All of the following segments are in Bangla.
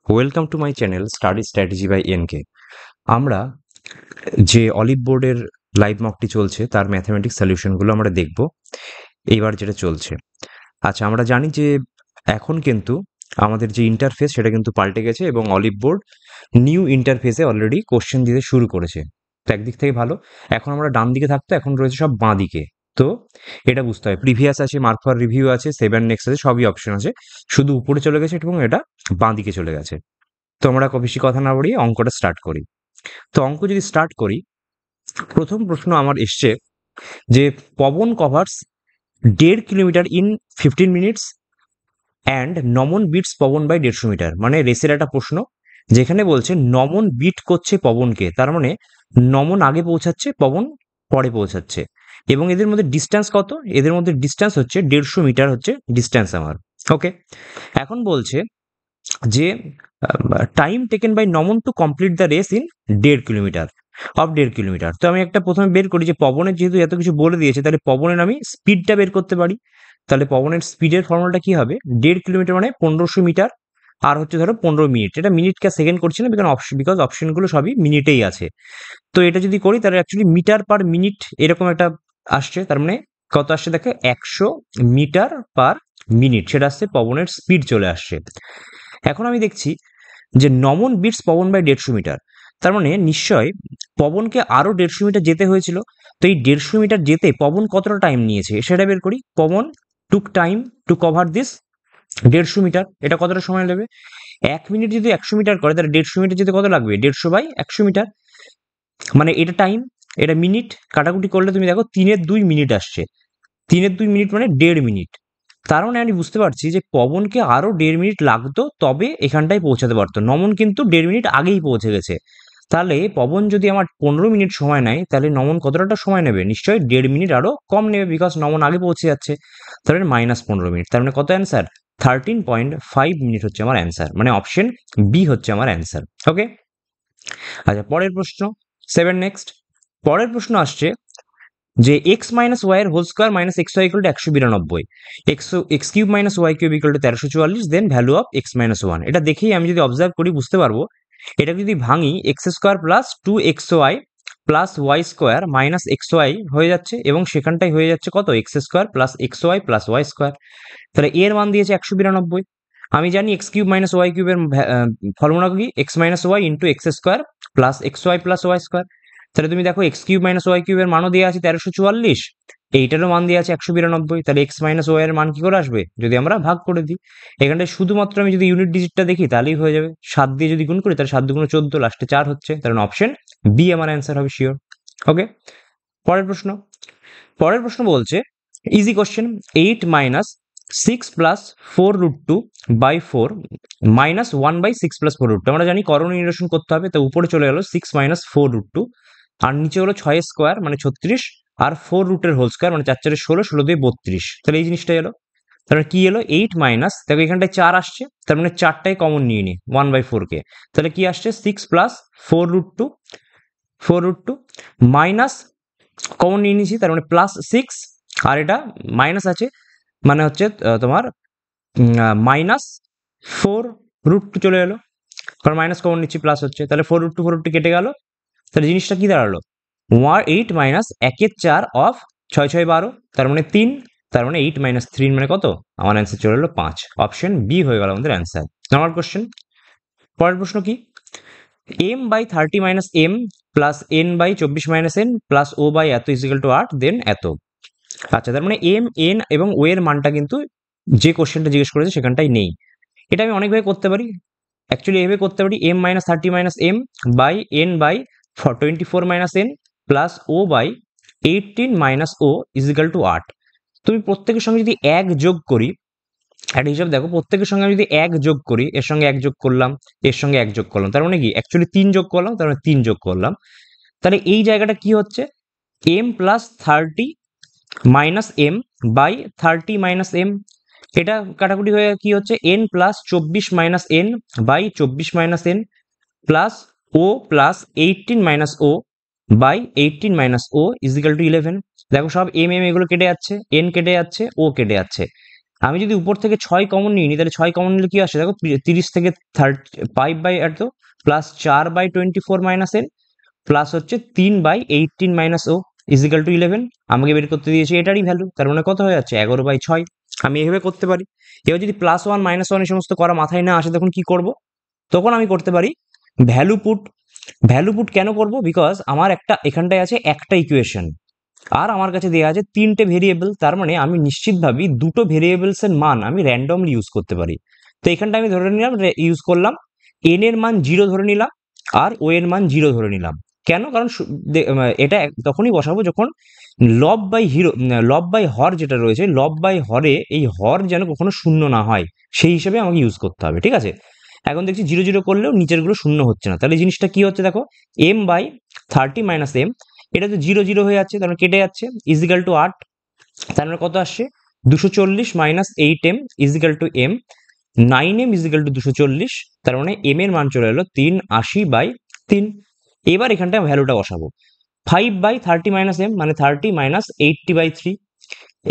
Welcome to my channel study strategy by NK. আমরা যে অলিভ বোর্ডের লাইভ মকটি চলছে তার ম্যাথমেটিক্স সলিউশনগুলো আমরা দেখব এইবার যেটা চলছে। আচ্ছা, আমরা জানি যে এখন কিন্তু আমাদের যে ইন্টারফেস সেটা কিন্তু পাল্টে গেছে এবং অলিভ বোর্ড নিউ ইন্টারফেসে অলরেডি কোশ্চেন দিতে শুরু করেছে। তো একদিক থেকে ভালো, এখন আমরা ডান দিকে থাকতো, এখন রয়েছে সব বাঁ দিকে। তো এটা বুঝতে হয়, প্রিভিয়াস আছে, মার্ক ফর রিভিউ আছে, সেভ অ্যান্ড নেক্সট আছে, সবই অপশন আছে, শুধু উপরে চলে গেছে এবং এটা বাঁ দিকে চলে গেছে। তো আমরা বেশি কথা না বাড়িয়ে অঙ্কটা স্টার্ট করি। তো অঙ্ক যদি স্টার্ট করি, প্রথম প্রশ্ন আমার এসছে যে Pawan covers 1.5 kilometre in 15 minutes and Naman beats Pawan by 150 metre. মানে রেসের একটা প্রশ্ন, যেখানে বলছে নমন বিট করছে পবনকে, তার মানে নমন আগে পৌঁছাচ্ছে, পবন পরে পৌঁছাচ্ছে, এবং এদের মধ্যে ডিস্টেন্স কত? এদের মধ্যে ডিস্টেন্স হচ্ছে 150 মিটার, হচ্ছে ডিস্টেন্স আমার। ওকে, এখন বলছে যে time taken by Naman to complete the race in 1.5 kilometre of 1.5 kilometre. তো আমি একটা প্রথমে বের করি যে পবনের, যেহেতু এত কিছু বলে দিয়েছে, তাহলে পবনের আমি স্পিডটা বের করতে পারি। তাহলে পবনের স্পিডের ফর্মুলাটা কি হবে? 1.5 কিলোমিটার মানে 1500 মিটার, আর হচ্ছে ধরো 15 মিনিট। এটা মিনিটকে সেকেন্ড করছি না, বিকজ অপশনগুলো সবই মিনিটেই আছে। তো এটা যদি করি তাহলে অ্যাকচুয়ালি মিটার পার মিনিট এরকম একটা আসছে, তার মানে কত আসছে দেখো, 100 মিটার পার মিনিট, সেটা আসছে পবনের স্পিড চলে আসছে। এখন আমি দেখছি যে নমন বিটস পবন বাই 150 মিটার, তার মানে নিশ্চয় পবনকে আরো 150 মিটার যেতে হয়েছিল। তো এই 150 মিটার যেতে পবন কতটা টাইম নিয়েছে সেটা বের করি। Pawan took time to cover this 150 metre, এটা কতটা সময় নেবে? 1 মিনিট যদি 100 মিটার করে, তাহলে 150 মিটার যেতে কত লাগবে? 150 বাই 100 মিটার, মানে এটা টাইম, এটা মিনিট, কাটাকুটি করলে তুমি দেখো 3-2 মিনিট আসছে। 3-2 মিনিট মানে 1.5 মিনিট। তার মানে আমি বুঝতে পারছি যে পবনকে আরো 1.5 মিনিট লাগতো, তবে এখানটায় পৌঁছাতে পারতো। নমন কিন্তু 1.5 মিনিট আগেই পৌঁছে গেছে। তাহলে পবন যদি আমার 15 মিনিট সময় নেয়, তাহলে নমন কতটা সময় নেবে? নিশ্চয়ই 1.5 মিনিট আরো কম নেবে, বিকজ নমন আগে পৌঁছে যাচ্ছে। তাহলে -15 মিনিট, তার মানে কত অ্যান্সার? 13.5 মিনিট হচ্ছে আমার অ্যান্সার, মানে অপশন বি হচ্ছে আমার অ্যান্সার। ওকে, আচ্ছা পরের প্রশ্ন, 7 নেক্সট। পরের প্রশ্ন আসছে যে এক্স মাইনাস ওয়াই এর whole square minus x y equal to 192, x cube minus y cube equal to 1344, then value of x minus one. এটা দেখেই আমি যদি অবজার্ভ করি বুঝতে পারবো, এটা যদি ভাঙি, x square plus 2xy plus y square minus x y হয়ে যাচ্ছে, এবং সেখানটাই হয়ে যাচ্ছে কত? X square plus x y plus y square. তাহলে এর মান দিয়েছে 192। আমি জানি এক্স কিউব মাইনাস ওয়াই কিউবের ফর্মুলা কি? X minus y into x square plus x y plus y square. তাহলে তুমি দেখো এক্স কিউব মাইনাস ওয়াই কিউবের মানও দেওয়া আছে 1344, এইটারও মান দেওয়া আছে 192। তাহলে এক্স মাইনাস ওয়াই এর মান কি করে আসবে? যদি আমরা ভাগ করে দিই, এখানটায় শুধুমাত্র আমি যদি ইউনিট ডিজিটটা দেখি তাহলেই হয়ে যাবে। 7 দিয়ে যদি গুণ করি তাহলে 7 দুগুণ 14, লাস্টে 4 হচ্ছে, তাহলে অপশন বি আমার অ্যান্সার হবে শিওর। ওকে, পরের প্রশ্ন। পরের প্রশ্ন বলছে easy question, 8 minus 6 plus 4√2 by 4 minus 1 by 6 plus 4√2। আমরা জানি করণীয় নিরসন করতে হবে, তো উপরে চলে গেল 6 মাইনাস 4√2, আর নিচে হলো 6 স্কোয়ার মানে 36, আর 4 রুটের হোল স্কোয়ার মানে 4 4 16, 16 দিয়ে 32। তাহলে এই জিনিসটা এলো। তাহলে কি এলো? 8 মাইনাস, দেখো এখানটায় 4 আসছে, তার মানে 4টাই কমন নিয়ে নি 1 বাই 4 কে। তাহলে কি আসছে? 6 প্লাস 4√2 মাইনাস কমন নিয়ে নিয়েছি, তার মানে প্লাস 6, আর এটা মাইনাস আছে, মানে হচ্ছে তোমার -4√2 চলে এলো, কারণ মাইনাস কমন নিচ্ছি, প্লাস হচ্ছে, তাহলে 4√2 কেটে গেল। তাহলে জিনিসটা কি দাঁড়ালো? 8 মাইনাস 1/4 অফ 6 6 12, তার মানে 3, তার মানে 8 মাইনাস 3 মানে কত? আমার অ্যান্সার চলে এলো 5। অপশন বি হয়ে গেল আমাদের অ্যান্সার। Number question. পরের প্রশ্ন কি? m by 30 minus m plus n by 24 minus n plus O by এত ইজিক্যাল টু 8, দেন এত। আচ্ছা, তার মানে এম, এন এবং ও এর মানটা কিন্তু যে কোশ্চেনটা জিজ্ঞেস করেছে সেখানটাই নেই। এটা আমি অনেকভাবে করতে পারি। অ্যাকচুয়ালি এভাবে করতে পারি, m minus 30 minus m by n by 24 minus n plus O by 18 minus O equal to 8। তুমি প্রত্যেকের সঙ্গে যদি এক যোগ করি, একটা হিসাব দেখো, প্রত্যেকের সঙ্গে আমি যদি এক যোগ করি, এর সঙ্গে এক যোগ করলাম, এর সঙ্গে এক যোগ করলাম, তার মানে কি? অ্যাকচুয়ালি 3 যোগ করলাম, তার মানে 3 যোগ করলাম। তাহলে এই জায়গাটা কি হচ্ছে? m plus 30 minus M by 30 minus M, এটা কাটাকুটি হয়ে কি হচ্ছে? n plus 24 minus n by 24 minus n plus O plus 18 minus O by 18 minus O equal to 11। দেখো সব এম এম এগুলো কেটে যাচ্ছে, n কেটে যাচ্ছে, ও কেটে যাচ্ছে, আমি যদি উপর থেকে 6 কমন নিয়ে নিই, তাহলে 6 কমন নিলে কি আসে দেখো, 30 থেকে 5/8 প্লাস 4/24 মাইনাস n প্লাস হচ্ছে 3/18 মাইনাস ও ইজিক্যাল টু 11। আমাকে বের করতে দিয়েছে এটারই ভ্যালু, তার মানে কত হয়ে যাচ্ছে 11/6। আমি এভাবে করতে পারি। এবার যদি +1 -1 এই সমস্ত করা মাথায় না আসে, তখন কি করব? তখন আমি করতে পারি ভ্যালু পুট। ভ্যালু পুট কেন করব? বিকজ আমার এখানটায় আছে একটা ইকুয়েশন, আর আমার কাছে দেওয়া আছে 3টে ভেরিয়েবল। তার মানে আমি নিশ্চিতভাবেই দুটো ভেরিয়েবলস এর মান আমি র্যান্ডমলি ইউজ করতে পারি। তো এখানটা আমি ধরে নিলাম, ইউজ করলাম n এর মান 0 ধরে নিলাম, আর o এর মান 0 ধরে নিলাম। কেন? কারণ এটা তখনই বসাবো যখন লব বাই হর যেটা রয়েছে, লব বাই হরে এই হর যেন কখনো শূন্য না হয়, সেই হিসেবে আমাকে ইউজ করতে হবে। ঠিক আছে, এখন দেখছি 0 0 করলেও নিচের গুলো শূন্য হচ্ছে না, তাহলে জিনিসটা কি হচ্ছে দেখো, m/30 - m, এটা তো 0 0 হয়ে যাচ্ছে, তাহলে কেটে যাচ্ছে, ইজিক্যাল টু 8। তার মানে কত আসছে 240 - 8m equal to m। 9m equal to 240, তার মানে m এর মান চলে এলো 380/3। এবার এখানটায় ভ্যালুটা বসাবো, 5/30 - m মানে 30 - 80/3।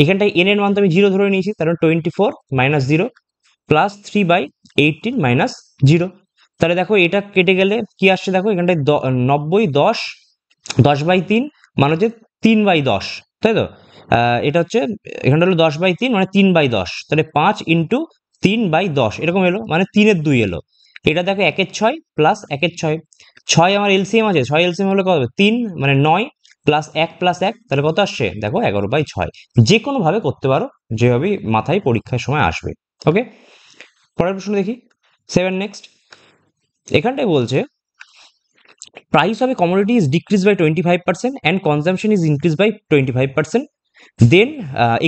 এখানটায় n এর মান তো আমি 0 ধরে নিয়েছি, তার মানে 24 - 0 প্লাস 3/18 - 0। তাহলে দেখো এটা কেটে গেলে কি আসছে দেখো, এখানটায় 90 10/3 মানে হচ্ছে 3/10, তাই তো? এটা হচ্ছে, এখানটা হলো 10/3 মানে 3/10, তাহলে 5 ইন্টু 3/10 এরকম এলো, মানে 3/2 এলো। এটা দেখো 1/6 প্লাস 1/6, 6 আমার এলসিএম আছে, 6 এলসিএম হলে কত হবে 3, মানে 9 প্লাস 1 প্লাস 1, তাহলে কত আসছে দেখো 11/6। যে কোনো ভাবে করতে পারো, যেভাবে মাথায় পরীক্ষার সময় আসবে। ওকে, পরের প্রশ্ন দেখি, 7 নেক্সট। এখানটায় বলছে price of a commodity is decreased by 25% and consumption is increased by 25%, then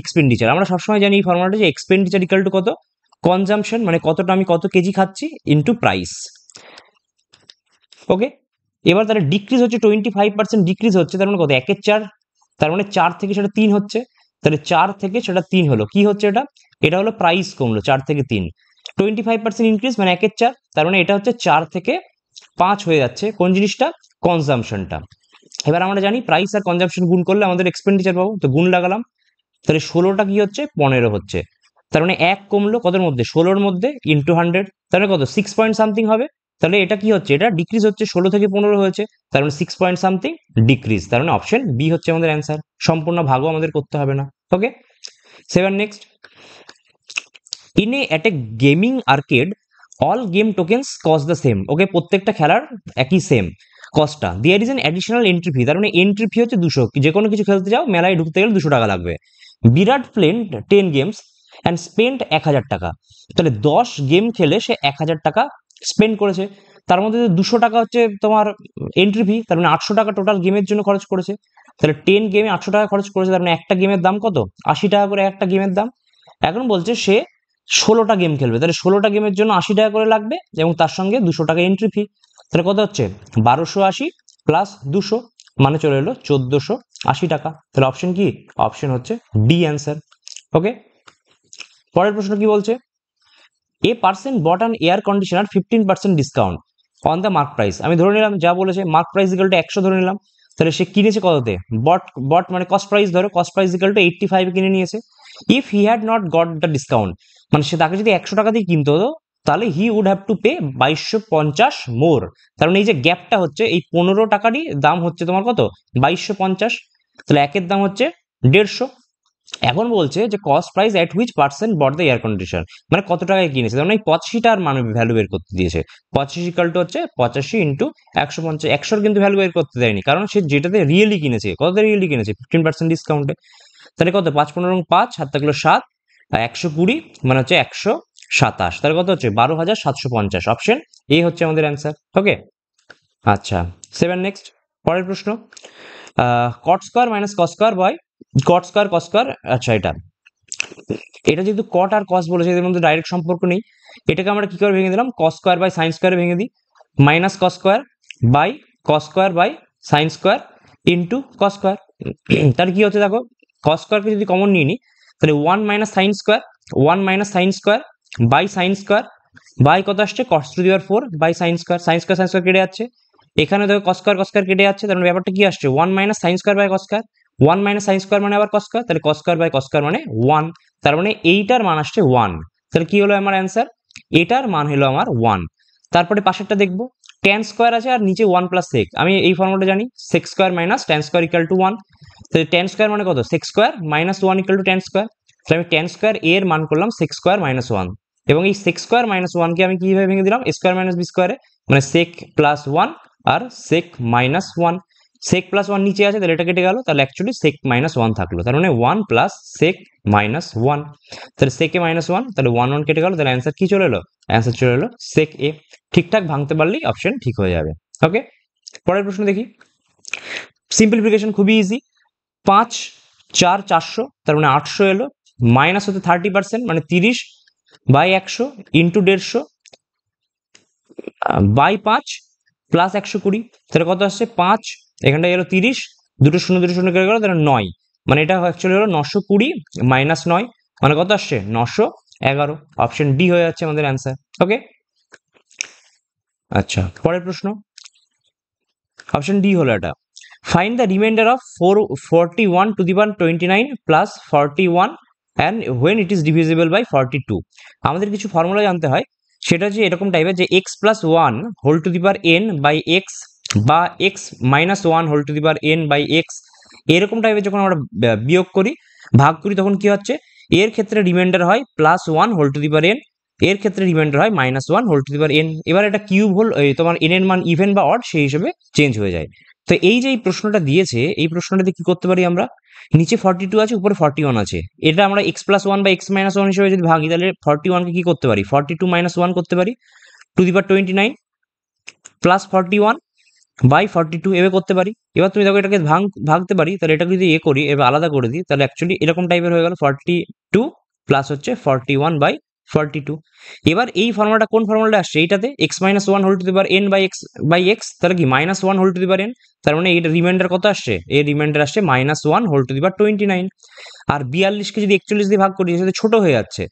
expenditure। আমরা সবসময় জানি এই ফর্মুলাটা, যে এক্সপেন্ডিচার ইকুয়াল টু কত, কনজাম্পশন মানে কতটা আমি কত কেজি খাচ্ছি ইন্টু প্রাইস। ওকে, এবার তাহলে ডিক্রিজ হচ্ছে 25% ডিক্রিজ হচ্ছে, তার মানে কত 1/4, তার মানে 4 থেকে সেটা 3 হচ্ছে, তাহলে 4 থেকে সেটা 3 হলো, কি হচ্ছে এটা, এটা হলো প্রাইস কমলো 4 থেকে 3। 25% ইনক্রিজ মানে 1/4, তার মানে এটা হচ্ছে 4 থেকে 5 হয়ে যাচ্ছে কোন জিনিসটা, কনজাম্পশনটা। এবার আমরা জানি প্রাইস আর কনজাম্পশন গুণ করলে আমাদের এক্সপেন্ডিচার পাবো, তো গুণ লাগালাম, তাহলে 16টা কি হচ্ছে 15 হচ্ছে, তার মানে 1 কমলো কতর মধ্যে 16-র মধ্যে ইন্টু 100, তাহলে কত 6 পয়েন্ট সামথিং হবে। তাহলে এটা কি হচ্ছে, এটা ডিক্রিজ হচ্ছে, 16 থেকে 15 হয়েছে, তার মানে 6 পয়েন্ট সামথিং ডিক্রিজ, তার মানে অপশন বি হচ্ছে আমাদের অ্যান্সার। সম্পূর্ণ ভাগও আমাদের করতে হবে না। ওকে, 7 next. at a gaming arcade all game tokens cost the same। Okay, প্রত্যেকটা খেলার একই সেম কস্টটা, there is an additional entry fee, তার মানে এন্ট্রি ফি হচ্ছে 200, যে কোনো কিছু খেলতে যাও মেলায় ঢুকতে গেলে 200 টাকা লাগবে। বিরাট প্লেন 10 গেমস অ্যান্ড স্পেন্ড 1000 টাকা, তাহলে 10 গেম খেলে সে 1000 টাকা স্পেন্ড করেছে, তার মধ্যে 200 টাকা হচ্ছে তোমার এন্ট্রি ফি, তার মানে 800 টাকা টোটাল গেমের জন্য খরচ করেছে। তাহলে 10 গেমে 800 টাকা খরচ করেছে, তার মানে একটা গেমের দাম কত, 80 টাকা করে একটা গেমের দাম। এখন বলছে সে 16টা গেম খেলবে, তাহলে 16টা গেমের জন্য 80 টাকা করে লাগবে, এবং তার সঙ্গে 200 টাকা এন্ট্রি ফি, তাহলে কত হচ্ছে 1280 প্লাস 200, মানে চলে এলো 1480 টাকা। তাহলে অপশন কি, অপশন হচ্ছে ডি অ্যান্সার। ওকে, পরের প্রশ্ন কি বলছে, a person bot an air conditioner 15% discount on the mark price. আমি ধরে নিলাম যা বলেছে, মার্ক প্রাইস ইকুয়াল টু 100 ধরে নিলাম, তাহলে সে কিনেছে কততে, বট বট মানে কস্ট প্রাইস ধরো, কস্ট প্রাইস ইকুয়াল টু 85 কিনে নিয়েছে। If he had not got the discount, মানে সে তাকে যদি 100 টাকা দিয়ে কিনতে হতো, তাহলে he would have to pay 2250 more. তার মানে এই যে গ্যাপটা হচ্ছে, এই 15 টাকারই দাম হচ্ছে তোমার কত 2250, তাহলে একের দাম হচ্ছে 150। এখন বলছে যে cost price at which percent bot the air conditioner, মানে কত টাকায় কিনেছে, তার মানে 85টার মানে ভ্যালু বের করতে দিয়েছে। 85 ইকাল টু হচ্ছে 85 ইন্টু 150, 100 কিন্তু ভ্যালু বের করতে দেয়নি, কারণ সে যেটাতে রিয়েলি কিনেছে, কততে রিয়েলি কিনেছে 15% ডিসকাউন্টে। তাহলে কত 5 15 5, 7 থাকলো 7, 120 মানে হচ্ছে 127, তাহলে কত হচ্ছে 12,750। অপশন এ হচ্ছে আমাদের অ্যান্সার। ওকে, আচ্ছা 7 নেক্সট। পরের প্রশ্ন, cot square minus cos square by cot square cos square. আচ্ছা, এটা যেহেতু কট আর কস বলেছে, এদের মধ্যে ডাইরেক্ট সম্পর্ক নেই, এটাকে আমরা কি করে ভেঙে দিলাম, কস স্কোয়ার বাই সাইন স্কোয়ারে ভেঙে দিই, minus cos square by cos square by sine square into cos square. তার কি হচ্ছে দেখো, কস স্কোয়ারকে যদি কমন নিয়ে নিই, তাহলে 1 minus sine square, 1 minus sine square by sine square, by কত আসছে cos to the power 4 by sine square, sine square sine square কেটে যাচ্ছে, এখানে দেখো কস স্কোয়ার কেটে যাচ্ছে, তার মানে ব্যাপারটা কি আসছে 1 minus sine square by cos square, 1 minus sine square মানে আবার কস স্কোয়ার, তাহলে cos square by cos square মানে 1, তার মানে এইটার মান আসছে 1। তাহলে কি হলো আমার অ্যান্সার? এটার মান হলো আমার 1। তারপরে পাশেরটা দেখবো, tan স্কোয়ার আছে আর নিচে 1 প্লাস সেক। আমি এই ফর্মুলাটা জানি, sec square minus tan square equal to 1। তাহলে tan স্কোয়ার মানে কত? Sec square minus 1 equal to tan square. তাহলে আমি tan স্কোয়ার এর মান করলাম সেক স্কোয়ার মাইনাস 1, এবং এই সেক স্কোয়ার মাইনাস 1 কে আমি কিভাবে ভেঙে দিলাম? a স্কোয়ার মাইনাস বি স্কোয়ারে, মানে সেক প্লাস 1 আর সেক মাইনাস 1। সেক প্লাস 1 নিচে আছে, তাহলে এটা কেটে গেল, তাহলে অ্যাকচুয়ালি সেক মাইনাস 1 থাকলো, তার মানে 1 প্লাস সেক মাইনাস 1। তাহলে সেকে মাইনাস 1, তাহলে 1 1 কেটে গেল, তাহলে অ্যান্সার কি চলে এলো? অ্যান্সার চলে এলো সেক এ। ঠিকঠাক ভাঙতে পারলেই অপশন ঠিক হয়ে যাবে। ওকে, পরের প্রশ্ন দেখি। সিম্পলিফিকেশন খুবই ইজি। 5 4 400, তার মানে 800 এলো, মাইনাস হতে 30%, মানে 30 বাই 100 ইন্টু 150 বাই 5 প্লাস 120, তাহলে কত আসছে? 5, এখানটা গেল 30, দুটো শূন্য কেটে গেল, তাহলে 9, মানে এটা অ্যাকচুয়ালি হলো 920 মাইনাস 9, মানে কত আসছে? 911। অপশন ডি হয়ে যাচ্ছে আমাদের অ্যান্সার। ওকে, আচ্ছা পরের প্রশ্ন, অপশন ডি হলো এটা। Find the remainder of 41 to the power 29 plus 41 and when it is divisible by 42। আমাদের কিছু ফর্মুলা জানতে হয়, সেটা হচ্ছে এরকম টাইপের, যে x plus 1 whole to the power n by x বা x minus 1 whole to the power n by x, এরকম টাইপের যখন আমরা বিয়োগ করি, ভাগ করি, তখন কি হচ্ছে? এর ক্ষেত্রে রিমাইন্ডার হয় plus 1 whole to the power n, এর ক্ষেত্রে রিমাইন্ডার হয় minus 1 whole to the power n. এবার এটা কিউব হল, তোমার এন এর মান ইভেন বা অড সেই হিসেবে চেঞ্জ হয়ে যায়। তো এই যে এই প্রশ্নটা দিয়েছে, এই প্রশ্নটাতে কি করতে পারি আমরা? নিচে 42 আছে, উপরে 41 আছে, এটা আমরা এক্স প্লাস 1 বা এক্স মাইনাস 1 হিসেবে যদি ভাগি, তাহলে 41 কে কি করতে পারি? 42 মাইনাস 1 করতে পারি, to the power 29 plus 41 by 42 এভাবে করতে পারি। এবার তুমি দেখো এটাকে ভাগতে পারি, তাহলে এটা যদি করি, এবার আলাদা করে দিই, তাহলে অ্যাকচুয়ালি এরকম টাইপের হয়ে গেল 42 প্লাস হচ্ছে 41 বাই 42। এবার এই ফর্মুলাটা কোন ফর্মুলাটা আসছে? এইটাতে x minus 1 whole to the power n by x, তাহলে কি minus 1 whole to the power n, তার মানে এটা রিমাইন্ডার কত আসছে? এর রিমাইন্ডার আসছে minus 1 whole to the power 29। আর 42 কে যদি 41 দিয়ে ভাগ করি, সেটা ছোট হয়ে যাচ্ছে,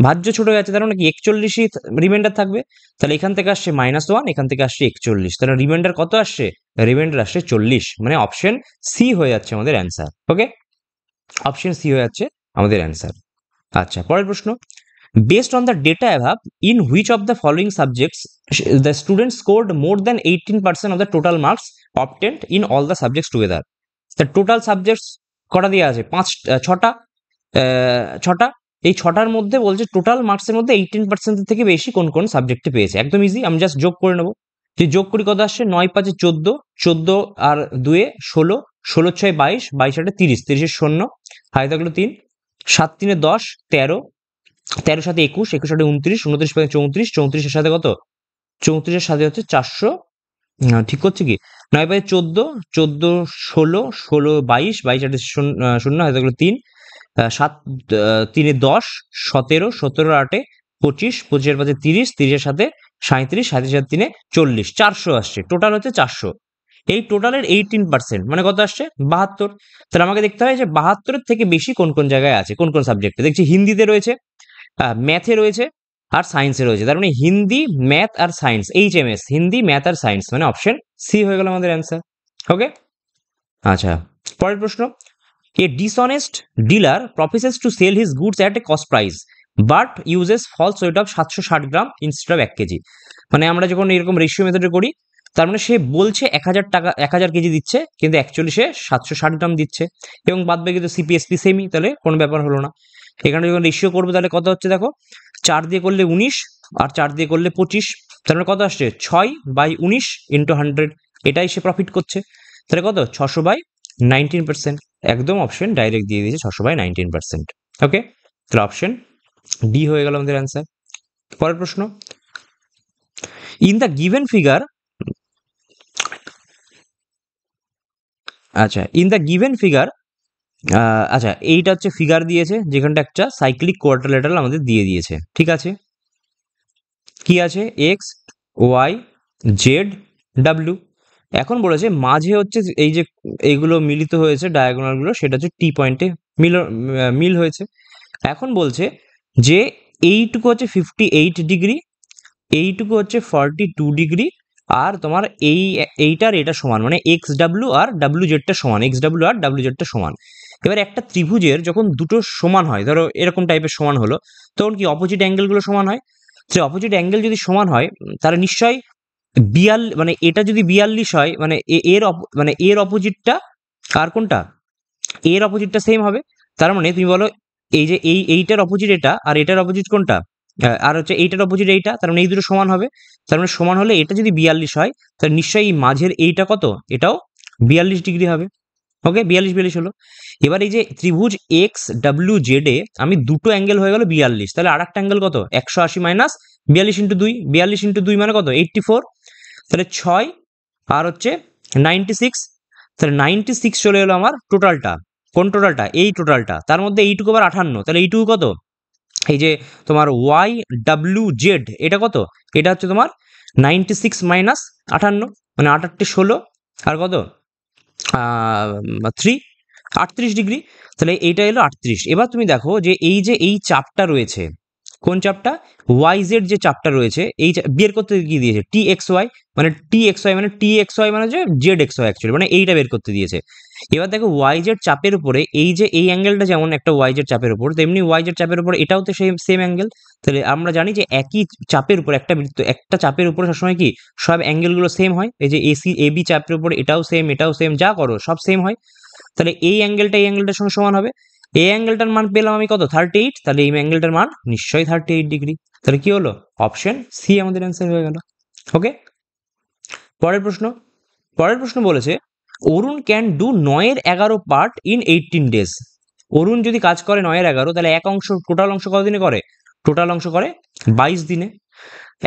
ভাজ্য ছোট হয়ে যাচ্ছে, তার মানে কি 41ই রিমাইন্ডার থাকবে। তাহলে এখান থেকে আসছে মাইনাস 1, এখান থেকে আসছে 41, তাহলে রিমাইন্ডার কত আসছে? রিমাইন্ডার আসছে 40, মানে অপশন সি হয়ে যাচ্ছে আমাদের অ্যান্সার। ওকে, অপশন সি হয়ে যাচ্ছে আমাদের অ্যান্সার। আচ্ছা পরের প্রশ্ন, based on the data অ্যাভাব, in which of the following subjects the student scored more than 18% of the total marks obtained in all the subjects together. The total subjects কটা দিয়ে আছে? ছটা। এই ছটার মধ্যে বলছে টোটাল মার্কসের মধ্যে 18% থেকে বেশি কোন কোন সাবজেক্টে পেয়েছে। একদম ইজি, আমি জাস্ট যোগ করে নেবো। যে যোগ করি, কত আসছে? 9 5 14, 14 আর 2 16, 16 6 22, 22 8 30, 30 শূন্য, হাতে থাকলো 3, 7 3 10, 13, 13 7 21, 21 8 29, 29 5 34, 34 এর সাথে কত? 34 এর সাথে হচ্ছে 400, ঠিক করছে কি? 9 5 14, 14 16, 16 22, 22 8 শূন্য, হাতে থাকলো 3, 7 3 10, 17, 17 8 25, 25 এর 5 30, 30 এর সাথে 37, 37 এর 3 40, 400 আসছে, টোটাল হচ্ছে 400। এই টোটালের 18% মানে কত আসছে? 72। তাহলে আমাকে দেখতে হবে যে 72 এর থেকে বেশি কোন কোন জায়গায় আছে, কোন কোন সাবজেক্টে। দেখছি হিন্দিতে রয়েছে, ম্যাথে রয়েছে, আর সায়েন্সে রয়েছে, তার মানে হিন্দি, ম্যাথ আর সায়েন্স, HMS, হিন্দি ম্যাথ আর সায়েন্স, মানে অপশন সি হয়ে গেল আমাদের অ্যান্সার। ওকে, আচ্ছা পরের প্রশ্ন, a dishonest dealer professes to sell his goods at a cost price but uses false weight of 760 gram instead of 1 KG. মানে আমরা যখন এরকম রেশিও মেথডে করি, তার মানে সে বলছে 1000 টাকা 1000 কেজি দিচ্ছে, কিন্তু অ্যাকচুয়ালি সে 760 গ্রাম দিচ্ছে, এবং বাদ বাকি তো সিপিএসপি সেমই, তাহলে কোনো ব্যাপার হলো না। এখানে যখন রেশিও করবো, তাহলে কত হচ্ছে দেখো, 4 দিয়ে করলে 19 আর 4 দিয়ে করলে 25, তার মানে কত আসছে? 6 বাই 19 ইন্টু 100, এটাই সে প্রফিট করছে, তাহলে কত? 600 বাই 19%। একদম অপশন ডাইরেক্ট দিয়ে দিয়েছে 600 বাই 19%। ওকে, তাহলে অপশন ডি হয়ে গেল আমাদের অ্যান্সার। পরের প্রশ্ন, ইন দ্য গিভেন ফিগার, আচ্ছা ইন দ্য গিভেন ফিগার, আচ্ছা এইটা হচ্ছে ফিগার দিয়েছে, যেখানটা একটা সাইক্লিক কোয়াড্রিল্যাটারাল আমাদের দিয়ে দিয়েছে, ঠিক আছে। কি আছে? এক্স ওয়াই জেড ডাব্লিউ। এখন বলেছে মাঝে হচ্ছে এই যে এইগুলো মিলিত হয়েছে ডায়াগোনাল গুলো, সেটা হচ্ছে টি পয়েন্টে মিল হয়েছে। এখন বলছে যে এইটুকু হচ্ছে 58 ডিগ্রি, এইটুকু হচ্ছে 42 ডিগ্রি, আর তোমার এইটার এটা সমান, মানে এক্স ডাব্লিউ আর ডাব্লিউ জেডটা সমান, এক্স ডাব্লিউ আর ডাব্লিউ জেডটা সমান। এবার একটা ত্রিভুজের যখন দুটো সমান হয়, ধরো এরকম টাইপের সমান হলো, তখন কি অপোজিট অ্যাঙ্গেলগুলো সমান হয়? যে অপোজিট অ্যাঙ্গেল যদি সমান হয় তাহলে নিশ্চয়ই মানে এটা যদি 42 হয়, মানে মানে এর অপোজিটটা আর কোনটা, এর অপোজিটটা সেম হবে। তার মানে তুমি বলো এই যে এইটার অপোজিট এটা, আর এটার অপোজিট কোনটা, আর হচ্ছে এইটার অপোজিট এইটা, তার মানে এই দুটো সমান হবে। তার মানে সমান হলে এটা যদি 42 হয় তাহলে নিশ্চয়ই এই মাঝের এইটা কত, এটাও 42 ডিগ্রি হবে। ওকে, 42 হলো। এবার এই যে ত্রিভুজ এক্স ডাব্লিউ জেড এ আমি দুটো অ্যাঙ্গেল হয়ে গেল 42, তাহলে আর একটা অ্যাঙ্গেল কত, 180 মাইনাস 42 × 2, 42 × 2 মানে কত, 84। তাহলে 6 আর হচ্ছে 96, তাহলে 96 চলে এলো আমার টোটালটা। কোন টোটালটা, এই টোটালটা, তার মধ্যে এইটুকু আবার 58, তাহলে এইটুকু কত, এই যে তোমার ওয়াই ডাব্লিউ জেড এটা কত, এটা হচ্ছে তোমার 96 মাইনাস 58, মানে 8 16 আর কত 3, 38 ডিগ্রি। তাহলে এইটা এলো 38। এবার তুমি দেখো যে এই যে এই চাপটা রয়েছে, কোন চাপটা, ওয়াই জেড যে চাপটা রয়েছে, এই বের করতে কি দিয়েছে, টি এক্স ওয়াই, মানে টি এক্স ওয়াই মানে টি এক্স ওয়াই মানে যে জেড এক্স ওয়াই অ্যাকচুয়ালি, মানে এইটা বের করতে দিয়েছে। এবার দেখো ওয়াই জেড চাপের উপরে এই যে এই অ্যাঙ্গেলটা যেমন একটা ওয়াই জেড চাপের উপর, তেমনি ওয়াই জেড চাপের উপর এটাও তো সেম সেম অ্যাঙ্গেল। তাহলে আমরা জানি যে একই চাপের উপর একটা বৃত্ত, একটা চাপের উপরে সবসময় কি সব অ্যাঙ্গেলগুলো সেম হয়। এই যে এসি এবি চাপের উপর এটাও সেম, এটাও সেম, যা করো সব সেম হয়। তাহলে এই অ্যাঙ্গেলটা এই অ্যাঙ্গেলটার সঙ্গে সমান হবে। এই অ্যাঙ্গেলটার মান পেলাম আমি কত, 38, তাহলে এই অ্যাঙ্গেলটার মান নিশ্চয়ই 38 ডিগ্রি। তাহলে কি হলো, অপশন সি আমাদের অ্যান্সার হয়ে গেল। ওকে, পরের প্রশ্ন। পরের প্রশ্ন বলেছে Arun can do 9-11 part in 18 days. Arun যদি কাজ করে 9-11, তাহলে এক অংশ, টোটাল অংশ কত দিনে করে, টোটাল অংশ করে 22 দিনে।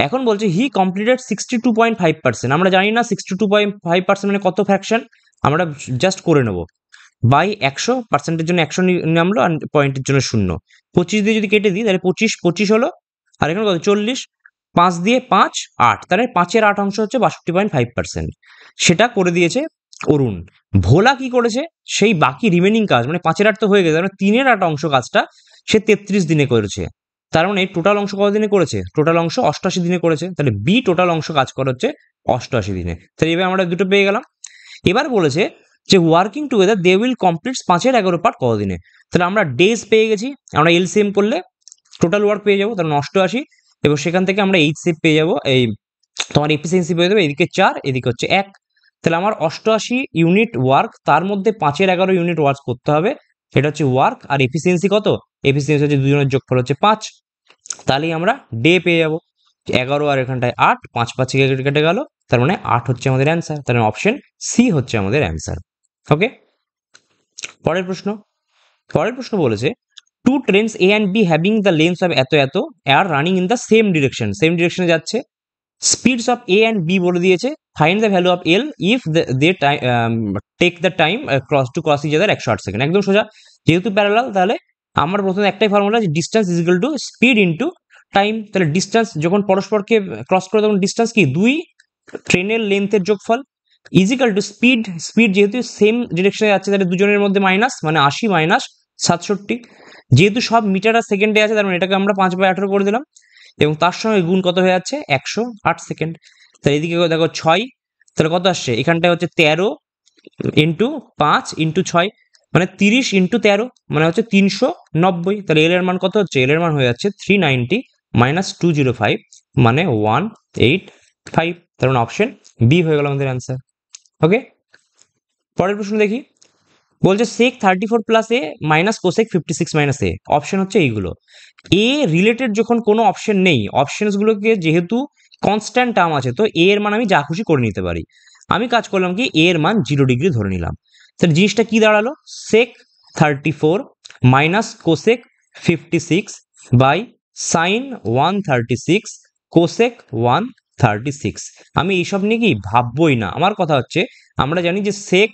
এখন বলছে হি কমপ্লিটেড 62.5%। আমরা জানি না 62.5% মানে কত ফ্র্যাকশন, আমরা জাস্ট করে নেবো বাই 100, জন্য 100 নামলো আর পয়েন্টের জন্য 0। 25 দিয়ে যদি কেটে দিই তাহলে 25 হলো, আর এখানে কত 40, 5 দিয়ে 5 8, তাহলে 5-এর 8 অংশ হচ্ছে 62.5%। সেটা করে দিয়েছে অরুণ। ভোলা কি করেছে, সেই বাকি রিমেনিং কাজ, মানে 5-এর 8 তো হয়ে গেছে, মানে 3-এর 8 অংশ কাজটা সে 33 দিনে করেছে। তার মানে টোটাল অংশ কত দিনে করেছে, টোটাল অংশ 88 দিনে করেছে। তাহলে বি টোটাল অংশ কাজ করে হচ্ছে 88 দিনে। তাহলে এবার আমরা দুটো পেয়ে গেলাম। এবার বলেছে যে working together they will complete 5-11 part কতদিনে। তাহলে আমরা ডেজ পেয়ে গেছি, আমরা এলসিএম করলে টোটাল ওয়ার্ক পেয়ে যাবো, তাহলে 88, এবং সেখান থেকে আমরা এইচসিএফ পেয়ে যাবো, এই তোমার এফিসিয়েন্সি পেয়ে যাবে, এদিকে 4 এদিকে হচ্ছে 1। তাহলে আমার 88 ইউনিট ওয়ার্ক, তার মধ্যে 5-11 ইউনিট ওয়ার্ক করতে হবে, এটা হচ্ছে ওয়ার্ক। আর এফিসিয়েন্সি কত, এফিসিয়েন্সি হচ্ছে দুজনের যোগফল হচ্ছে 5। তাহলেই আমরা ডে পেয়ে যাবো। 11 আর এখানটায় 8, 5 5 কেটে গেল, তার মানে 8 হচ্ছে আমাদের অ্যান্সার। তার মানে অপশন সি হচ্ছে আমাদের অ্যান্সার। ওকে, পরের প্রশ্ন। পরের প্রশ্ন বলেছে two trains A and B having the length of এত এত are running in the same direction, same ডিরেকশনে যাচ্ছে। Speeds of A and B বলে দিয়েছে, find the value of L if they take the time cross each other 108 second. একদম সোজা, যেহেতু প্যারালাল তাহলে আমার প্রথমে একটাই ফর্মুলা, যে distance is equal to speed into time. তাহলে ডিস্টেন্স যখন পরস্পরকে ক্রস করে তখন ডিস্টেন্স কি, দুই ট্রেনের লেন্থের যোগফল ইজিক্যাল টু স্পিড, স্পিড যেহেতু সেম ডিরেকশনে যাচ্ছে তাহলে দুজনের মধ্যে মাইনাস, মানে 80 মাইনাস 67। যেহেতু সব মিটার আর সেকেন্ডে আছে তার মানে এটাকে আমরা 5/18 করে দিলাম, এবং তার সঙ্গে গুণ কত হয়ে যাচ্ছে 108 সেকেন্ড। তাহলে এদিকে দেখো 6, তাহলে কত আসছে, এখানটায় হচ্ছে 13 ইন্টু 5 ইন্টু 6, মানে 30 ইন্টু 13, মানে হচ্ছে 390। তাহলে এল এর মান কত হচ্ছে, এল এর মান হয়ে যাচ্ছে 390 মাইনাস 205, মানে 185। তার মানে অপশন বি হয়ে গেল আমাদের অ্যান্সার। ওকে, পরের প্রশ্ন দেখি। বলছে sec 34 প্লাস এ মাইনাস কোসেক 56 মাইনাস এ, অপশন হচ্ছে এইগুলো। এ রিলেটেড যখন কোনো অপশন নেই, অপশনসগুলোকে যেহেতু কনস্ট্যান্ট টার্ম আছে, তো এ এর মান আমি যা খুশি করে নিতে পারি। আমি কাজ করলাম কি, এ এর মান 0 ডিগ্রি ধরে নিলাম। তাহলে জিনিসটা কি দাঁড়ালো, sec 34 minus cosec 56 by sine 136 cosec 136। আমি এইসব নিয়ে কি ভাববই না, আমার কথা হচ্ছে আমরা জানি যে sec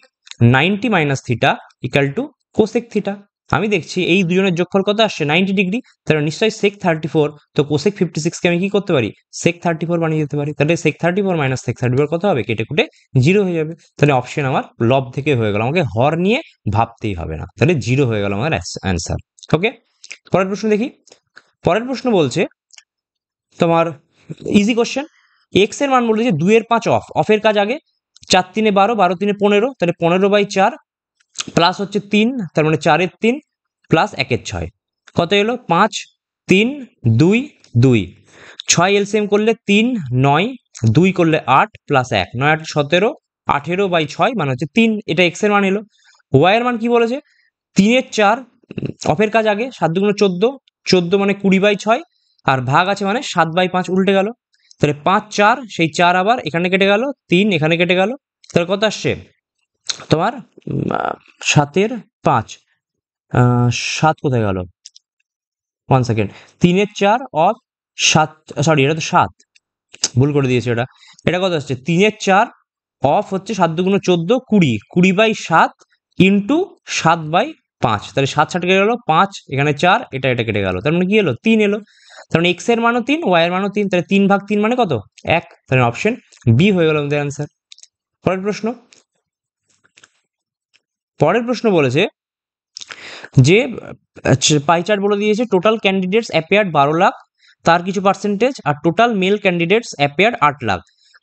90 minus theta equal to cosec theta. আমি দেখছি এই দুজনের যোগফল কত আসছে, 90 ডিগ্রি। তাহলে নিশ্চয়ই sec 34, তো কোসেক 56 কে আমি কি করতে পারি, sec 34 বানিয়ে দিতে পারি। তাহলে sec 34 মাইনাস sec 34 কত হবে, কেটে কুটে 0 হয়ে যাবে। তাহলে অপশন আমার লব থেকে হয়ে গেল, আমাকে হর নিয়ে ভাবতেই হবে না, তাহলে 0 হয়ে গেল আমার অ্যান্সার। ওকে, পরের প্রশ্ন দেখি। পরের প্রশ্ন বলছে তোমার ইজি কোশ্চেন, এক্স এর মান বলছে যে 2-এর 5 অফ, অফের কাজ আগে, 4 3 12, 12 3 15, তাহলে 15/4 প্লাস হচ্ছে 3, তার মানে 4 এর 3 প্লাস 1 এর 6 কত এলো 5 3 2 2 6 এলসিএম করলে 3 9 2 করলে 8 প্লাস 1 9 8 17 18/6 মানে হচ্ছে 3, এটা এক্স এর মান এলো। ওয়াই এর মান কি বলেছে 3 এর 4 অফের কাজ আগে 7 দুগুণ 14 14 মানে 20/6 আর ভাগ আছে মানে 7/5 উল্টে গেল, তাহলে 5 4 সেই 4 আবার এখানে কেটে গেল 3 এখানে কেটে গেল, তাহলে কত আসছে তোমার 7 এর 5 7 কোথায় গেল 1 সেকেন্ড 3 এর 4 অফ 7 সরি এটা তো 7 ভুল করে দিয়েছে এটা কত আসছে 3 এর 4 অফ হচ্ছে 7 দুগুণ 14 20 20/7 ইন্টু 7/5 তাহলে 7 7 কেটে গেল 5 এখানে 4 এটা কেটে গেল, তার মানে কি এলো 3 এলো। তার মানে এক্স এর মানও 3 ওয়াই এর মানও 3, তাহলে 3/3 মানে কত 1, তাহলে অপশন বি হয়ে গেল আমাদের অ্যান্সার। পরের প্রশ্ন বলেছে যে পাই চার্ট বলে দিয়েছে টোটাল ক্যান্ডিডেটস অ্যাপিয়ার্ড 12 লাখ, তার কিছু পার্সেন্টেজ, আর total male candidates appeared 8 lakh.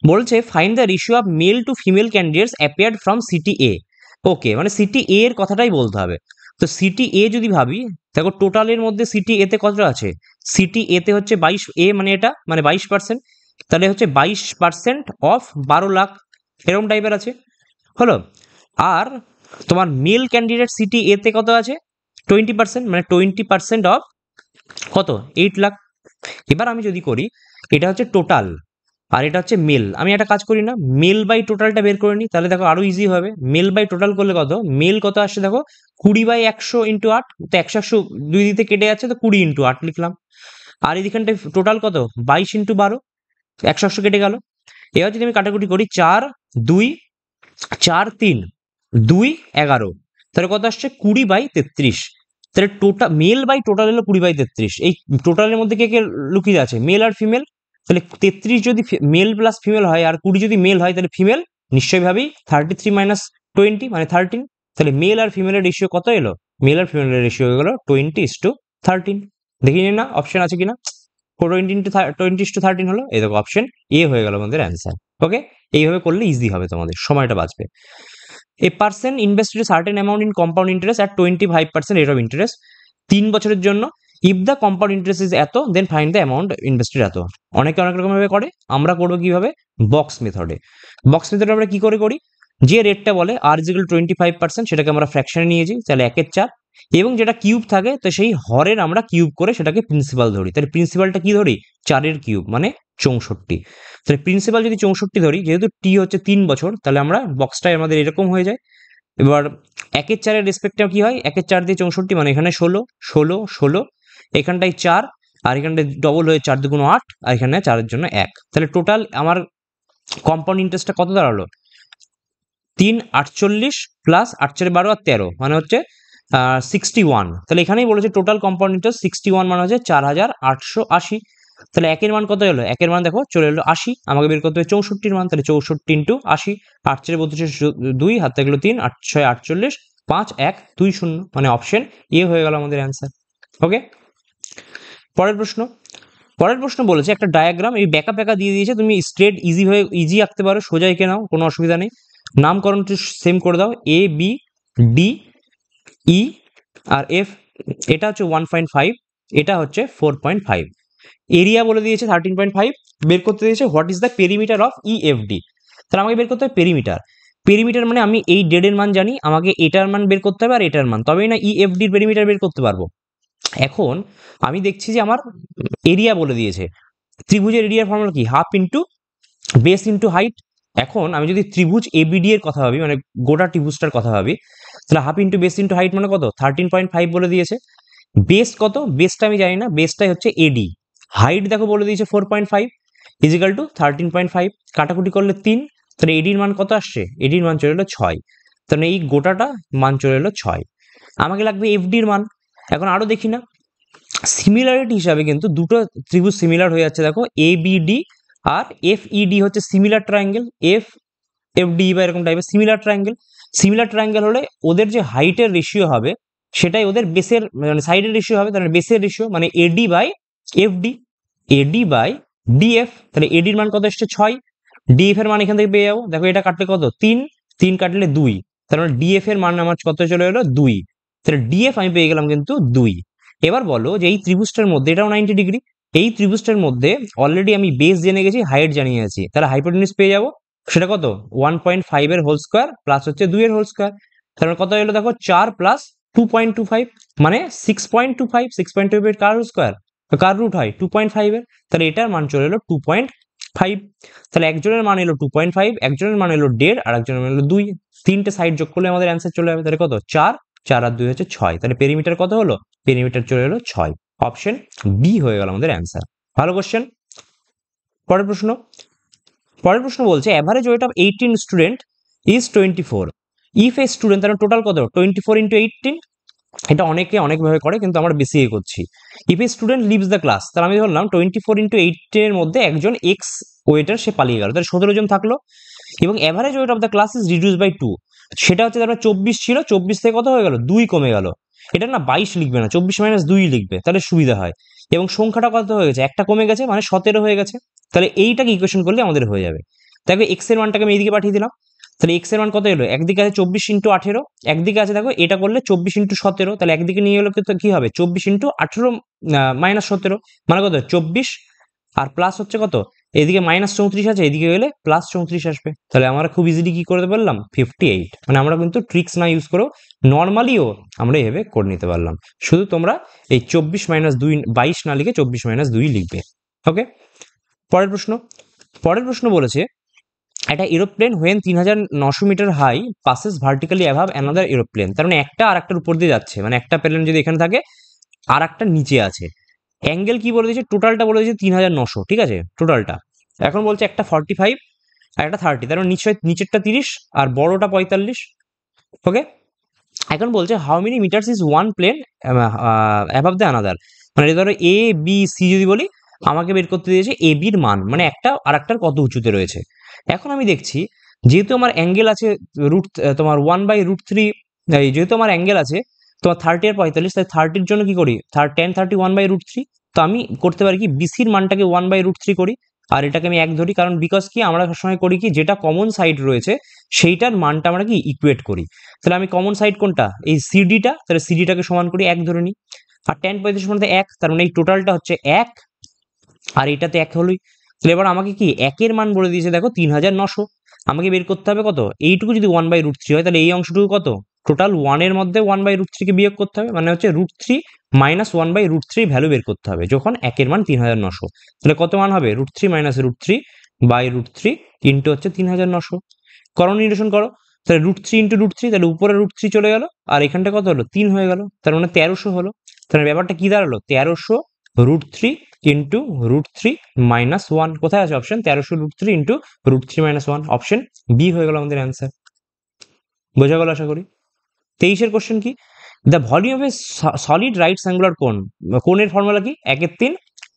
বলছে find the ratio of male to female candidates appeared from city A. Okay, মানে সিটি এ এর কথাটাই বলতে হবে। তো সিটি এ যদি ভাবি দেখো টোটালের মধ্যে সিটি এতে কতটা আছে, সিটি এতে হচ্ছে 22 এ মানে এটা মানে 22%, তাহলে হচ্ছে 22% অফ 12 লাখ এরকম টাইপের আছে হলো। আর তোমার মেল ক্যান্ডিডেট সিটি এতে কত আছে 20%, মানে 20% অফ কত 8 লাখ। এবার আমি যদি করি এটা হচ্ছে টোটাল আর এটা হচ্ছে মেল, আমি একটা কাজ করি না মেল বাই টোটালটা বের করে নিই, তাহলে দেখো আরো ইজি হবে। মেল বাই টোটাল করলে কত, মেল কত আসছে দেখো 20/100 ইন্টু 8, তো 100 দুই দিতে কেটে যাচ্ছে তো 20 ইন্টু 8 লিখলাম। আর এইখানটায় টোটাল কত 22 ইন্টু 12, 100 কেটে গেল। এবার যদি আমি কাটাকুটি করি 4 2 4 3 2 11, তাহলে কত আসছে 20/33, তাহলে টোটাল মেল বাই টোটাল হলো 20/33। এই টোটালের মধ্যে কে কে লুকিয়ে আছে মেল আর ফিমেল, তাহলে 33 যদি মেল প্লাস ফিমেল হয় আর 20 যদি মেল হয় তাহলে ফিমেল নিশ্চয়ই ভাবি 33 মাইনাস 20 মানে 13, তাহলে মেল আর ফিমেলের রেশিও কত এলো, মেল আর ফিমেলের রেশিও হয়ে গেল 20:13। দেখি নিন না অপশন আছে কিনা, 20:13 হলো, এই দেখো অপশন এ হয়ে গেল আমাদের অ্যান্সার। ওকে, এইভাবে করলে ইজি হবে, তোমাদের সময়টা বাঁচবে। A person invested a certain amount in compound interest at 25% rate of interest 3 বছরের জন্য, if the compound interest is এত then find the amount invested এত। অনেকে অনেক রকম ভাবে করে, আমরা করবো কিভাবে বক্স মেথডে। বক্স মেথডে আমরা কি করে করি, যে রেটটা বলে আর ইজ ইকুয়াল 25% সেটাকে আমরা ফ্র্যাকশনে নিয়েছি, তাহলে 1/4, এবং যেটা কিউব থাকে তো সেই হরের আমরা কিউব করে সেটাকে প্রিন্সিপাল ধরি, তাহলে প্রিন্সিপালটা কি ধরি 4 কিউব মানে 64, তাহলে প্রিন্সিপাল যদি 64 ধরি যেহেতু টি হচ্ছে 3 বছর তাহলে আমরা বক্সটাই আমাদের এরকম হয়ে যায়। এবার 1/4 রেসপেক্টে কি হয় 1/4 দিয়ে 64 মানে এখানে 16 16 16, এখানটায় 4 আর এখানটায় ডবল হয়ে 4 দুগুণ 8 আর এখানে 4 এর জন্য 1, তাহলে টোটাল আমার কম্পাউন্ড ইন্টারেস্টটা কত দাঁড়ালো 348 প্লাস 8 4 12 আর 13 মানে হচ্ছে 61, তাহলে এখানেই বলেছে টোটাল কম্পাউন্ড ইন্টারেস্ট 61 মানে হচ্ছে 4880। তাহলে একের মান কত এলো, একের মান দেখো চলে এলো 80, আমাকে বের করতে হবে 64 মান, তাহলে 64 ইন্টু 80, 8 4 32 2 হাতে গেলো 3 8 6 48 5 1 2 0, মানে অপশন এ হয়ে গেল আমাদের অ্যান্সার। ওকে, পরের প্রশ্ন বলেছে একটা ডায়াগ্রাম এই ব্যাকা প্যাকা দিয়ে দিয়েছে, তুমি স্ট্রেট ইজি আঁকতে পারো, সোজা এঁকে নাও কোনো অসুবিধা নেই, নামকরণটি সেম করে দাও A B D E R F, এটা হচ্ছে 1.5, এটা হচ্ছে 4.5, এরিয়া বলে দিয়েছে 13.5, বের করতে দিয়েছে what is the perimeter of EFD, তাহলে আমাকে বের করতে হবে পেরিমিটার মানে আমি এই ডেডের মান জানি, আমাকে এটার মান বের করতে হবে আর এটার মান, তবেই না ইএফডির পেরিমিটার বের করতে পারবো। এখন আমি দেখছি যে আমার এরিয়া বলে দিয়েছে, ত্রিভুজের এরিয়ার ফর্মুলা কি half into base into height. এখন আমি যদি ত্রিভুজ এবিডি এর কথা ভাবি মানে গোটা ত্রিভুজটার কথা ভাবি, তাহলে half into base into height মানে কত 13.5 বলে দিয়েছে। বেস কত, বেসটা আমি জানি না, বেসটাই হচ্ছে এডি, হাইট দেখো বলে দিয়েছে 4.5 ইজিক্যাল টু 13.5, কাটাকুটি করলে 3, তাহলে এডির মান কত আসছে, এডির মান চলে এলো 6, তাহলে এই গোটাটা মান চলে এলো 6, আমাকে লাগবে এফডির মান। এখন আরো দেখি না সিমিলারিটি হিসাবে কিন্তু দুটো ত্রিভুজ সিমিলার হয়ে যাচ্ছে, দেখো A B D R F ED হচ্ছে similar triangle, F F D বা এরকম টাইপের সিমিলার ট্রায়াঙ্গেল হলে ওদের যে হাইটের রেশিও হবে সেটাই ওদের বেসের মানে সাইডের রেশিও হবে, তাহলে বেসের রেশিও মানে AD by FD, AD by DF, তাহলে এডির মান কত এসছে 6, ডিএফ এর মান এখান থেকে পেয়ে যাবো, দেখো এটা কাটলে কত 3 3 কাটলে 2, তার মানে ডিএফ এর মান আমার কত চলে এলো 2, তাহলে ডিএফ আমি পেয়ে গেলাম কিন্তু 2। এবার বলো যে এই ত্রিভুজটার মধ্যে, এটাও 90 ডিগ্রি, এই ত্রিভুজটার মধ্যে অলরেডি আমি বেস জেনে গেছি, হাইট জানিয়ে গেছি, তাহলে হাইপোটেনিউজ পেয়ে যাবো, সেটা কত 1.5 এর হোল স্কোয়ার প্লাস হচ্ছে 2 এর হোল স্কোয়ার, তাহলে কত এলো দেখো 4 প্লাস 2.25 মানে 6.25, 6.25 কার স্কোয়ার, কার রুট হয় 2.5 এর, তাহলে এটার মান চলে এলো 2.5। তাহলে একজনের মান এলো 2.5, একজনের মান এলো 1.5, আর একজনের মান এলো 2, তিনটে সাইড যোগ করলে আমাদের অ্যান্সার চলে যাবে, তাহলে কত 4, 4 আর 2 হচ্ছে 6, তাহলে পেরিমিটার কত হলো, পেরিমিটার চলে এলো 6, অপশন বি হয়ে গেল আমাদের অ্যান্সার। ভালো কোশ্চেন। পরের প্রশ্ন, পরের প্রশ্ন বলছে average weight of 18 student is 24, if a student, তার টোটাল কত 24 ইন্টু 18, এটা অনেকে অনেকভাবে করে কিন্তু আমরা বেশি করছি। If a student leaves the class, তাহলে আমি ধরলাম 24 ইন্টু 18 এর মধ্যে একজন এক্স ওয়েটার সে পালিয়ে গেল, তাহলে 17 জন থাকলো, এবং average weight of the class is reduce by 2, সেটা হচ্ছে তারপরে 24 ছিল, 24 থেকে কত হয়ে গেল 2 কমে গেল, এটা না 22 লিখবে না, 24 মাইনাস 2 লিখবে, তাহলে সুবিধা হয়, এবং সংখ্যাটা কত হয়ে গেছে, একটা কমে গেছে মানে 17 হয়ে গেছে, তাহলে এইটাকে ইকুয়েশন করলে আমাদের হয়ে যাবে। দেখো এক্স এর মানটাকে আমি এইদিকে পাঠিয়ে দিলাম, তাহলে এক্স এর মান কত এলো, একদিকে আছে 24 ইন্টু 18, একদিকে আছে দেখো এটা করলে 24 ইন্টু 17, তাহলে একদিকে নিয়ে গেলে কি হবে 24 ইন্টু 18 মাইনাস 17, মানে কত 24, আর প্লাস হচ্ছে কত, এদিকে মাইনাস 34 আছে, এদিকে গেলে প্লাস 34 আসবে, তাহলে আমরা খুব ইজিলি কি করতে পারলাম 58, মানে আমরা কিন্তু ট্রিক্স না ইউজ করেও নর্মালিও আমরা এভাবে করে নিতে পারলাম, শুধু তোমরা এই 24 মাইনাস 2 22 না লিখে 24 মাইনাস 2 লিখবে। ওকে, পরের প্রশ্ন, পরের প্রশ্ন বলেছে একটা aeroplane when 3900 metre high passes vertically above another aeroplane, তার মানে একটা আর একটার উপর দিয়ে যাচ্ছে, মানে একটা প্লেন যদি এখানে থাকে আর একটা নিচে আছে, অ্যাঙ্গেল কি বলে দিয়েছে, টোটালটা বলে দিয়েছে 3900, ঠিক আছে টোটালটা, এখন বলছে একটা 45 আর একটা 30, তার মানে নিচেরটা 30 আর বড়টা 45। ওকে, এখন বলছে how many metres is one plane above the another, মানে ধরো এ বি সি যদি বলি, আমাকে বের করতে দিয়েছে এ বির মান, মানে একটা আর একটার কত উঁচুতে রয়েছে। এখন আমি দেখছি যেহেতু আমার অ্যাঙ্গেল আছে রুট তোমার 1/√3, যেহেতু আমার অ্যাঙ্গেল আছে তোমার 30 আর 45, তাই 30-র জন্য কি করি tan 30 1/√3, তো আমি করতে পারি কি বিসির মানটাকে 1/√3 করি, আর এটাকে আমি 1 ধরি, কারণ বিকজ কি আমরা সবসময় করি কি যেটা কমন সাইড রয়েছে সেইটার মানটা আমরা কি ইকুয়েট করি, তাহলে আমি কমন সাইড কোনটা এই সিডিটা, তাহলে সিডিটাকে সমান করি 1 ধরে নিই, আর tan 35 মধ্যে 1, তার মানে এই টোটালটা হচ্ছে 1, আর এটাতে 1 হলোই, তাহলে এবার আমাকে কি 1 এর মান বলে দিয়েছে দেখো 3900, আমাকে বের করতে হবে কত, এইটুকু যদি 1/√3 হয় তাহলে এই অংশটুকু কত, টোটাল 1 এর মধ্যে 1/√3 কে বিয়োগ করতে হবে, মানে হচ্ছে √3 মাইনাস 1/√3 ভ্যালু বের করতে হবে যখন 1 এর মান 3900, তাহলে কত মান হবে √3 মাইনাস √3/√3 ইন্টু হচ্ছে 3900, করো নিরসন করো, তাহলে √3 ইন্টু √3, তাহলে উপরে √3 চলে গেল, আর এখানটা কত হলো 3 হয়ে গেল, তার মানে 1300 হলো, তাহলে ব্যাপারটা কি দাঁড়ালো 1300 √3 ইন্টু √3 মাইনাস 1, কোথায় আছে option 1300 √3 into √3 minus 1, option B হয়ে গেল আমাদের অ্যান্সার। বোঝা গেল আশা করি। 23-এর কোশ্চেন কি, the volume of a solid right angular cone, কোণের ফর্মুলা কি 1/3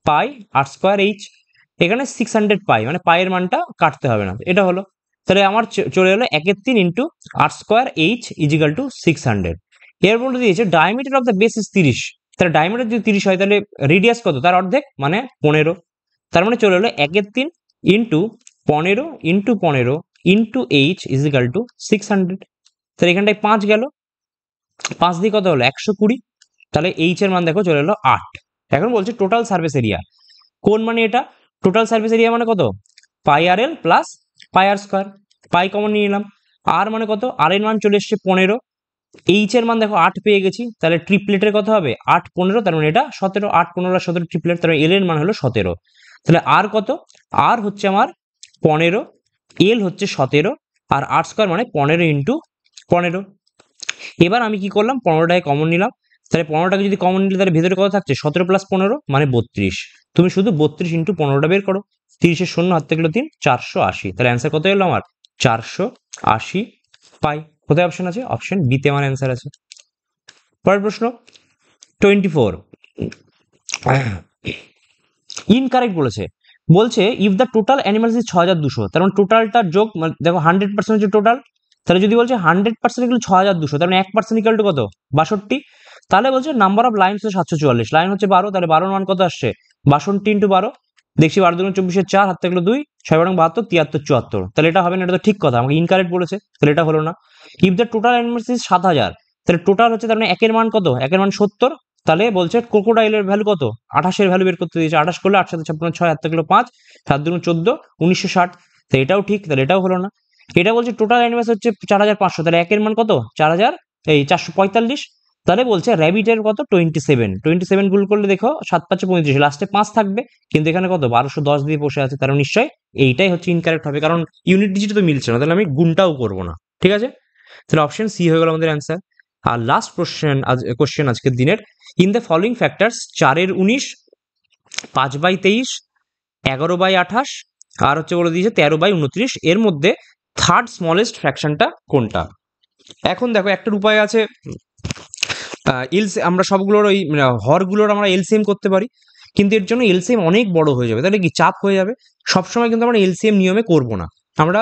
পাই r স্কয়ার h, এখানে 600 পাই, মানে পায়ের মানটা কাটতে হবে না, এটা হলো, তাহলে আমার চলে এলো 1/3 into r square h is equal to 600, এর বলে দিয়েছে diameter of the base is 30, তাহলে ডায়ামিটার যদি 30 হয় তাহলে রেডিয়াস কত তার অর্ধেক মানে 15, তার মানে চলে এলো 1/3 into 15 into 15 into h is equal to 600, তাহলে এখানটায় 5 গেল, 5 দিয়ে কত হলো 120, তাহলে এইচ এর মান দেখো চলে এলো 8। এখন বলছে টোটাল সারফেস এরিয়া, কোন মানে এটা টোটাল সারফেস এরিয়া মানে কত পাই আর এল প্লাস পাই আর স্কয়ার, পাই কমন নিয়ে নিলাম, আর মানে কত আর এর মান চলে এসছে 15, এইচ এর মান দেখো 8 পেয়ে গেছি, তাহলে ট্রিপলেটের কত হবে 8 15, তার মানে এটা 17, 8 15 আর 17 ট্রিপলেট, তাহলে এল এর মান হলো 17, তাহলে আর কত, আর হচ্ছে আমার 15, এল হচ্ছে 17, আর আর স্কয়ার মানে 15 ইন্টু 15। এবার আমি কি করলাম 15টাকে কমন নিলাম, তাহলে 15টাকে যদি কমন নিলে তাহলে ভেতরে কত থাকছে 17 প্লাস 15 মানে 32, তুমি শুধু 32 ইন্টু 15টা বের করো, 30-এর শূন্য হাত থেকে গেলো 3, 480, তাহলে অ্যান্সার কত এলো আমার 480 পাই, কোথায় অপশন আছে অপশন বি তে আমার অ্যান্সার আছে। পরের প্রশ্ন 24, ইনকারেক্ট বলেছে, বলছে if the total animals is 6200, তার মানে টোটালটার যোগ দেখো 100% হচ্ছে টোটাল, তাহলে যদি বলছে 100% ইকুয়াল 6200, তার মানে 1% ইকুয়াল টু কত 62, তাহলে বলছে নাম্বার অফ লাইন হচ্ছে 744, লাইন হচ্ছে 12, তাহলে 12 মান কত আসছে 62 ইন্টু 12, দেখছি 12 2 24 4 হাত থেকে 2, 6 বারং 72, 73, 74, তাহলে এটা হবে না, এটা তো ঠিক কথা, আমাকে ইনকারেক্ট বলেছে, তাহলে এটা হলো না। If the total animals is 7000, তাহলে টোটাল হচ্ছে তার মানে একের মান কত, একের মান 70, তাহলে বলছে ক্রোকোডাইলের ভ্যালু কত, 28 ভ্যালু বের করতে দিয়েছে, 28 করলে 8 7 56 6 হাতে গেলো 5, 7 দুগুণ 14, 1960, তো এটাও ঠিক, তাহলে এটাও হলো না। এটা বলছে টোটাল অ্যানিমালস হচ্ছে 4500, তাহলে একের মান কত 4000, এই 445, তাহলে বলছে র্যাবিটের কত 27 গুণ করলে দেখো 7 5 35, লাস্টে 5 থাকবে, কিন্তু এখানে কত 1210 দিয়ে বসে আছে, তার নিশ্চয় এইটাই হচ্ছে ইনকারেক্ট হবে, কারণ ইউনিট ডিজিট তো মিলছে না, তাহলে আমি গুণটাও করবো না, ঠিক আছে। তাহলে অপশন সি হয়ে গেল আমাদের অ্যান্সার। আর লাস্ট কোশ্চেন আজকের দিনের, ইন দ্য ফলোইং ফ্যাক্টরস 4/19, 5/23, 11/28, আর হচ্ছে বলে দিয়েছে 13/29, এর মধ্যে থার্ড স্মলেস্ট ফ্র্যাকশনটা কোনটা। এখন দেখো একটার উপায় আছে, আমরা সবগুলোর ওই হরগুলোর আমরা এলসিএম করতে পারি, কিন্তু এর জন্য এলসিএম অনেক বড় হয়ে যাবে, তাহলে কি চাপ হয়ে যাবে, সবসময় কিন্তু আমরা এলসিএম নিয়মে করব না। আমরা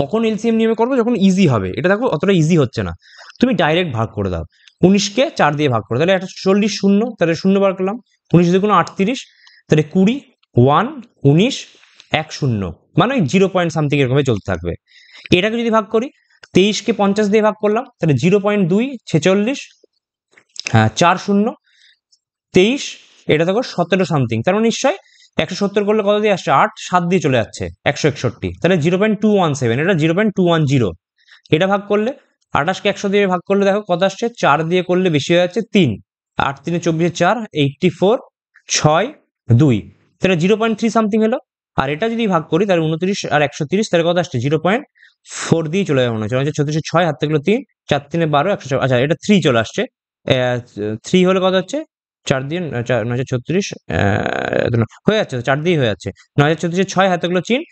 কখন এলসিএম নিয়মে করবো, যখন ইজি হবে। এটা দেখো অতটা ইজি হচ্ছে না, তুমি ডাইরেক্ট ভাগ করে দাও, 19কে 4 দিয়ে ভাগ করো, তাহলে 140 শূন্য, তাহলে শূন্য বার করলাম, 19 দুগুণ 38, তাহলে 20, 1, 19, 1 0, মানে ওই 0 পয়েন্ট সামথিং এরকমই চলতে থাকবে। এটাকে যদি ভাগ করি, 23কে 50 দিয়ে ভাগ করলাম, তাহলে 0.2, 46, হ্যাঁ 4 0, 23, এটা দেখো 17 সামথিং, তার মানে নিশ্চয় 170 করলে কত দিয়ে আসছে, 8 7 দিয়ে চলে যাচ্ছে 161, তাহলে 0.217, এটা 0.210, এটা ভাগ করলে 28কে 100 দিয়ে ভাগ করলে দেখো কত আসছে, 4 দিয়ে করলে বেশি হয়ে যাচ্ছে 3, 8 3 24, 4 84, 6 2, তাহলে 0.3 সামথিং হলো। আর এটা যদি ভাগ করি তাহলে 29 আর 130, তাহলে কত আসছে 0.4 দিয়ে চলে যাবে, মনে হচ্ছে 36 6 হাতে গেলো 3, 4 3 12, 100, আচ্ছা এটা 3 চলে আসছে, 3 হলে কত হচ্ছে 4 দিয়ে 936, হয়ে যাচ্ছে, 4 দিয়ে হয়ে যাচ্ছে, 936 6 হাতে গেলো 3,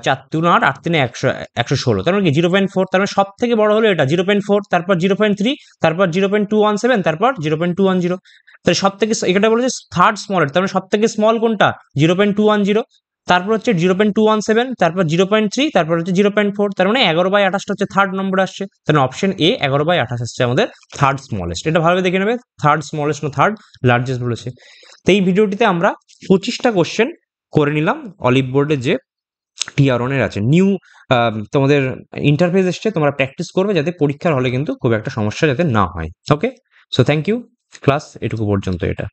4 3 8, 8 3 100, 116, তার মানে কি 0.4, তার মানে সব থেকে বড় হলো এটা 0.4, তারপর 0.3, তারপর 0.217, তারপর 0.210, তাহলে সব থেকে এটা বলেছে থার্ড স্মল, তার মানে সব থেকে স্মল কোনটা 0.210, তারপর হচ্ছে 0.217, তারপর 0.3, তারপর হচ্ছে 0.4, তার মানে 11/28 হচ্ছে থার্ড নম্বর আসছে, তাহলে অপশন এ 11/28 আসছে আমাদের থার্ড স্মলেস্ট। এটা ভালোভাবে দেখে নেবে, থার্ড স্মলেস্ট না থার্ড লার্জেস্ট বলেছে। তো এই ভিডিওটিতে আমরা 25টা কোশ্চেন করে নিলাম অলিভ বোর্ডে যে টিআর1 এর আছে, নিউ তোমাদের ইন্টারফেস এসছে, তোমরা প্র্যাকটিস করবে যাতে পরীক্ষার হলে কিন্তু খুব একটা সমস্যা যাতে না হয়। ওকে, সো থ্যাংক ইউ, ক্লাস এটুকু পর্যন্ত এটা।